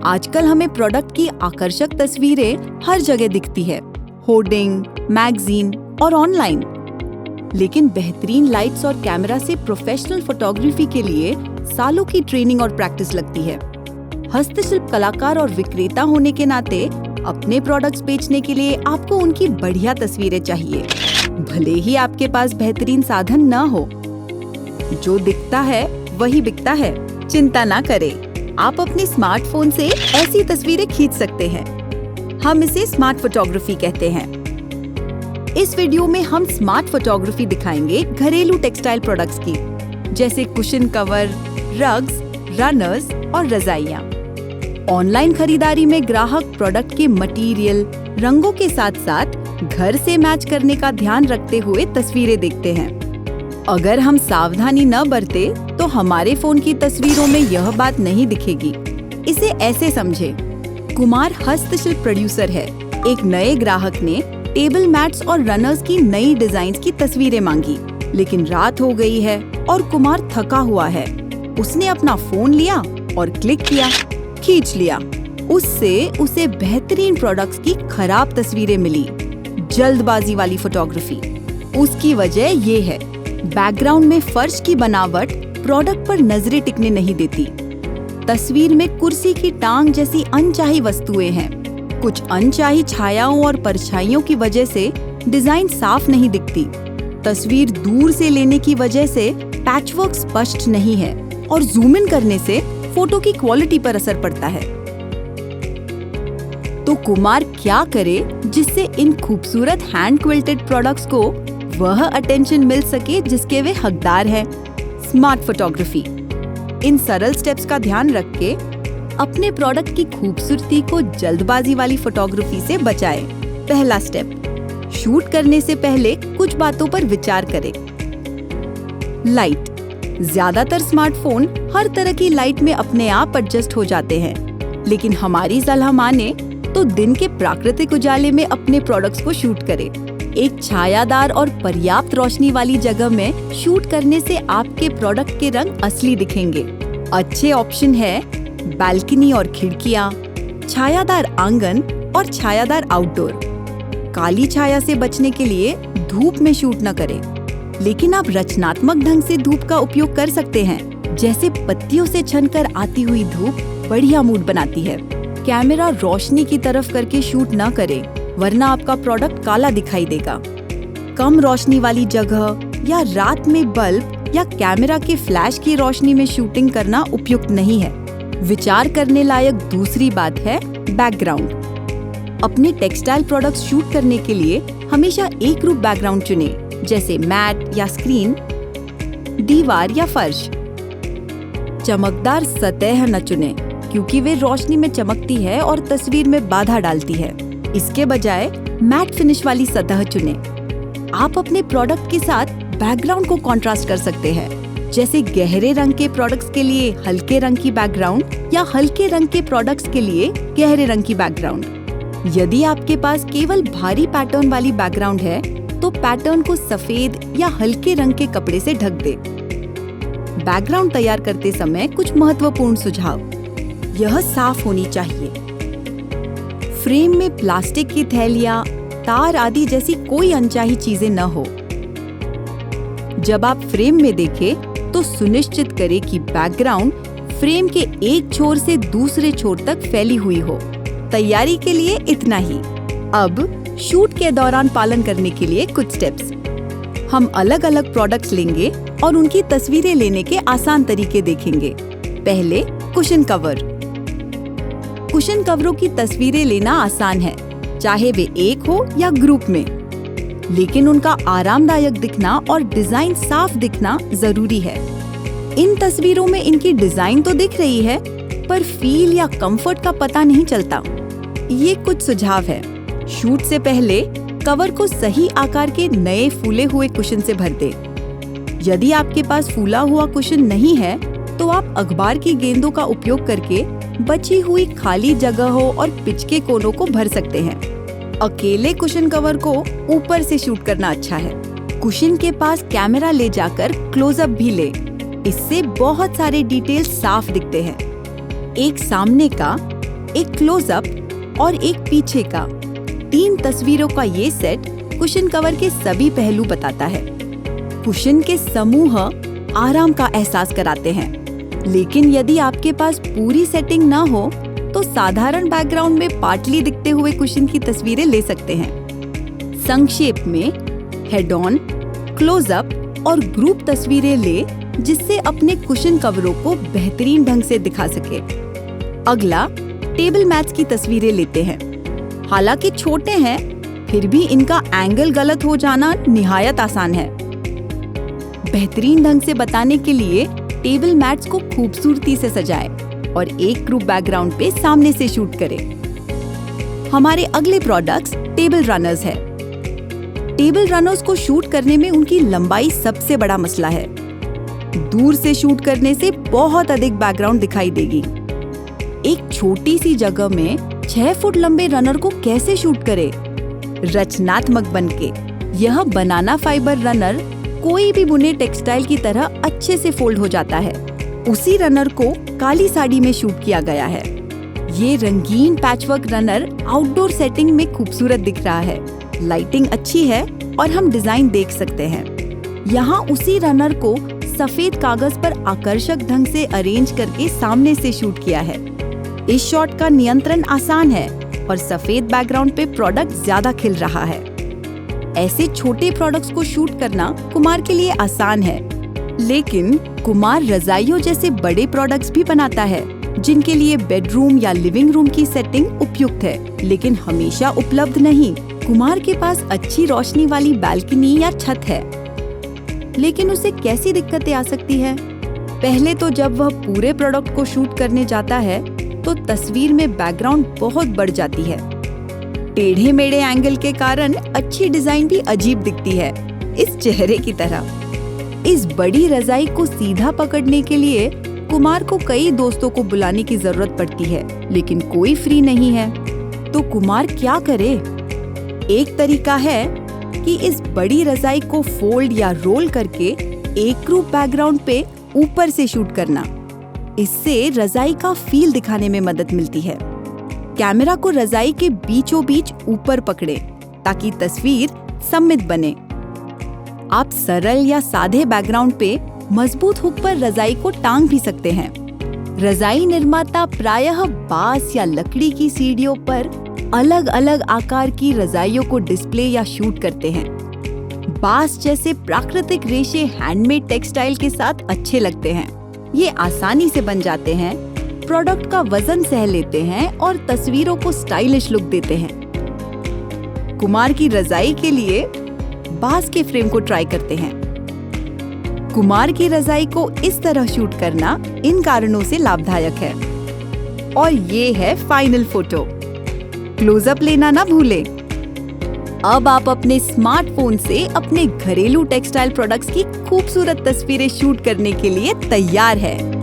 आजकल हमें प्रोडक्ट की आकर्षक तस्वीरें हर जगह दिखती है, होर्डिंग, मैगजीन और ऑनलाइन। लेकिन बेहतरीन लाइट्स और कैमरा से प्रोफेशनल फोटोग्राफी के लिए सालों की ट्रेनिंग और प्रैक्टिस लगती है। हस्तशिल्प कलाकार और विक्रेता होने के नाते अपने प्रोडक्ट्स बेचने के लिए आपको उनकी बढ़िया तस्वीरें चाहिए, भले ही आपके पास बेहतरीन साधन न हो। जो दिखता है वही बिकता है, चिंता ना करें। आप अपने स्मार्टफोन से ऐसी तस्वीरें खींच सकते हैं। हम इसे स्मार्ट फोटोग्राफी कहते हैं। इस वीडियो में हम स्मार्ट फोटोग्राफी दिखाएंगे घरेलू टेक्सटाइल प्रोडक्ट्स की, जैसे कुशन कवर, रग्स, रनर्स और रजाइयाँ। ऑनलाइन खरीदारी में ग्राहक प्रोडक्ट के मटेरियल, रंगों के साथ साथ घर से मैच करने का ध्यान रखते हुए तस्वीरें देखते हैं। अगर हम सावधानी न बरते तो हमारे फोन की तस्वीरों में यह बात नहीं दिखेगी। इसे ऐसे समझे, कुमार हस्तशिल्प प्रोड्यूसर है। एक नए ग्राहक ने टेबल मैट्स और रनर्स की नई डिजाइन्स की तस्वीरें मांगी, लेकिन रात हो गई है और कुमार थका हुआ है। उसने अपना फोन लिया और क्लिक किया, खींच लिया। उससे उसे बेहतरीन प्रोडक्ट्स की खराब तस्वीरें मिली। जल्दबाजी वाली फोटोग्राफी। उसकी वजह ये है, बैकग्राउंड में फर्श की बनावट प्रोडक्ट पर नजरें टिकने नहीं देती। तस्वीर में कुर्सी की टांग जैसी अनचाही वस्तुएं हैं। कुछ अनचाही छायाओं और परछाइयों की वजह से डिजाइन साफ नहीं दिखती। तस्वीर दूर से लेने की वजह से पैचवर्क स्पष्ट नहीं है और जूम इन करने से फोटो की क्वालिटी पर असर पड़ता है। तो कुमार क्या करे जिससे इन खूबसूरत हैंड क्विल्टेड प्रोडक्ट्स को वह अटेंशन मिल सके जिसके वे हकदार हैं? Smart photography. इन सरल स्टेप्स का ध्यान रख के अपने प्रोडक्ट की खूबसूरती को जल्दबाजी वाली फोटोग्राफी से बचाएं। पहला स्टेप, शूट करने से पहले कुछ बातों पर विचार करें। लाइट। ज्यादातर स्मार्टफोन हर तरह की लाइट में अपने आप एडजस्ट हो जाते हैं, लेकिन हमारी सलाह माने तो दिन के प्राकृतिक उजाले में अपने प्रोडक्ट्स को शूट करें। एक छायादार और पर्याप्त रोशनी वाली जगह में शूट करने से आपके प्रोडक्ट के रंग असली दिखेंगे। अच्छे ऑप्शन है बालकनी और खिड़कियाँ, छायादार आंगन और छायादार आउटडोर। काली छाया से बचने के लिए धूप में शूट न करें, लेकिन आप रचनात्मक ढंग से धूप का उपयोग कर सकते हैं। जैसे पत्तियों से छनकर आती हुई धूप बढ़िया मूड बनाती है। कैमरा रोशनी की तरफ करके शूट न करें, वरना आपका प्रोडक्ट काला दिखाई देगा। कम रोशनी वाली जगह या रात में बल्ब या कैमरा के फ्लैश की रोशनी में शूटिंग करना उपयुक्त नहीं है। विचार करने लायक दूसरी बात है बैकग्राउंड। अपने टेक्सटाइल प्रोडक्ट्स शूट करने के लिए हमेशा एक रूप बैकग्राउंड चुनें, जैसे मैट या स्क्रीन, दीवार या फर्श। चमकदार सतह न चुनें, क्योंकि वे रोशनी में चमकती है और तस्वीर में बाधा डालती है। इसके बजाय मैट फिनिश वाली सतह चुनें। आप अपने प्रोडक्ट के साथ बैकग्राउंड को कॉन्ट्रास्ट कर सकते हैं, जैसे गहरे रंग के प्रोडक्ट्स के लिए हल्के रंग की बैकग्राउंड या हल्के रंग के प्रोडक्ट्स के लिए गहरे रंग की बैकग्राउंड। यदि आपके पास केवल भारी पैटर्न वाली बैकग्राउंड है तो पैटर्न को सफेद या हल्के रंग के कपड़े से ढक दे। बैकग्राउंड तैयार करते समय कुछ महत्वपूर्ण सुझाव। यह साफ होनी चाहिए। फ्रेम में प्लास्टिक की थैलियां, तार आदि जैसी कोई अनचाही चीजें न हो। जब आप फ्रेम में देखें तो सुनिश्चित करें कि बैकग्राउंड फ्रेम के एक छोर से दूसरे छोर तक फैली हुई हो। तैयारी के लिए इतना ही। अब शूट के दौरान पालन करने के लिए कुछ स्टेप्स। हम अलग अलग प्रोडक्ट्स लेंगे और उनकी तस्वीरें लेने के आसान तरीके देखेंगे। पहले कुशन कवर। कुशन कवरों की तस्वीरें लेना आसान है, चाहे वे एक हो या ग्रुप में, लेकिन उनका आरामदायक दिखना और डिजाइन साफ दिखना जरूरी है। इन तस्वीरों में इनकी डिजाइन तो दिख रही है, पर फील या कंफर्ट का पता नहीं चलता। ये कुछ सुझाव है। शूट से पहले कवर को सही आकार के नए फूले हुए कुशन से भर दें। यदि आपके पास फूला हुआ कुशन नहीं है तो आप अखबार की गेंदों का उपयोग करके बची हुई खाली जगहों और पिच के कोनों को भर सकते हैं। अकेले कुशन कवर को ऊपर से शूट करना अच्छा है। कुशन के पास कैमरा ले जाकर क्लोजअप भी ले, इससे बहुत सारे डिटेल्स साफ दिखते हैं। एक सामने का एक क्लोजअप और एक पीछे का 3 तस्वीरों का ये सेट कुशन कवर के सभी पहलू बताता है। कुशन के समूह आराम का एहसास कराते हैं, लेकिन यदि आपके पास पूरी सेटिंग ना हो तो साधारण बैकग्राउंड में पार्टली दिखते हुए कुशन की तस्वीरें ले सकते हैं। संक्षेप में हेड ऑन, क्लोजअप और ग्रुप तस्वीरें ले जिससे अपने कुशन कवरों को बेहतरीन ढंग से दिखा सके। अगला टेबल मैट्स की तस्वीरें लेते हैं। हालांकि छोटे हैं, फिर भी इनका एंगल गलत हो जाना निहायत आसान है। बेहतरीन ढंग से बताने के लिए टेबल मैट्स को खूबसूरती से सजाएं और एक ग्रुप बैकग्राउंड पे सामने से शूट करें। हमारे अगले प्रोडक्ट्स टेबल रनर्स है। टेबल रनर्स को शूट करने में उनकी लंबाई सबसे बड़ा मसला है। दूर से शूट करने से बहुत अधिक बैकग्राउंड दिखाई देगी। एक छोटी सी जगह में 6 फुट लंबे रनर को कैसे शूट करें? रचनात्मक बनके यह बनाना फाइबर रनर कोई भी बुने टेक्सटाइल की तरह अच्छे से फोल्ड हो जाता है। उसी रनर को काली साड़ी में शूट किया गया है। ये रंगीन पैचवर्क रनर आउटडोर सेटिंग में खूबसूरत दिख रहा है। लाइटिंग अच्छी है और हम डिजाइन देख सकते हैं। यहाँ उसी रनर को सफेद कागज पर आकर्षक ढंग से अरेंज करके सामने से शूट किया है। इस शॉट का नियंत्रण आसान है और सफेद बैकग्राउंड पे प्रोडक्ट ज्यादा खिल रहा है। ऐसे छोटे प्रोडक्ट्स को शूट करना कुमार के लिए आसान है, लेकिन कुमार रजाइयों जैसे बड़े प्रोडक्ट्स भी बनाता है जिनके लिए बेडरूम या लिविंग रूम की सेटिंग उपयुक्त है, लेकिन हमेशा उपलब्ध नहीं। कुमार के पास अच्छी रोशनी वाली बालकनी या छत है, लेकिन उसे कैसी दिक्कतें आ सकती है? पहले तो जब वह पूरे प्रोडक्ट को शूट करने जाता है तो तस्वीर में बैकग्राउंड बहुत बढ़ जाती है। टेढ़े मेढ़े एंगल के कारण अच्छी डिजाइन भी अजीब दिखती है, इस चेहरे की तरह। इस बड़ी रजाई को सीधा पकड़ने के लिए कुमार को कई दोस्तों को बुलाने की जरूरत पड़ती है, लेकिन कोई फ्री नहीं है। तो कुमार क्या करे? एक तरीका है कि इस बड़ी रजाई को फोल्ड या रोल करके एक ग्रुप बैकग्राउंड पे ऊपर से शूट करना। इससे रजाई का फील दिखाने में मदद मिलती है। कैमरा को रजाई के बीचों बीच ऊपर पकड़े ताकि तस्वीर सममित बने। आप सरल या सादे बैकग्राउंड पे मजबूत हुक पर रजाई को टांग भी सकते हैं। रजाई निर्माता प्रायः बांस या लकड़ी की सीढ़ियों पर अलग अलग आकार की रजाइयों को डिस्प्ले या शूट करते हैं। बांस जैसे प्राकृतिक रेशे हैंडमेड टेक्सटाइल के साथ अच्छे लगते हैं। ये आसानी से बन जाते हैं, प्रोडक्ट का वजन सह लेते हैं और तस्वीरों को स्टाइलिश लुक देते हैं। कुमार की रजाई के लिए बांस के फ्रेम को ट्राई करते हैं। कुमार की रजाई को इस तरह शूट करना इन कारणों से लाभदायक है। और ये है फाइनल फोटो। क्लोजअप लेना ना भूलें। अब आप अपने स्मार्टफोन से अपने घरेलू टेक्सटाइल प्रोडक्ट्स की खूबसूरत तस्वीरें शूट करने के लिए तैयार हैं।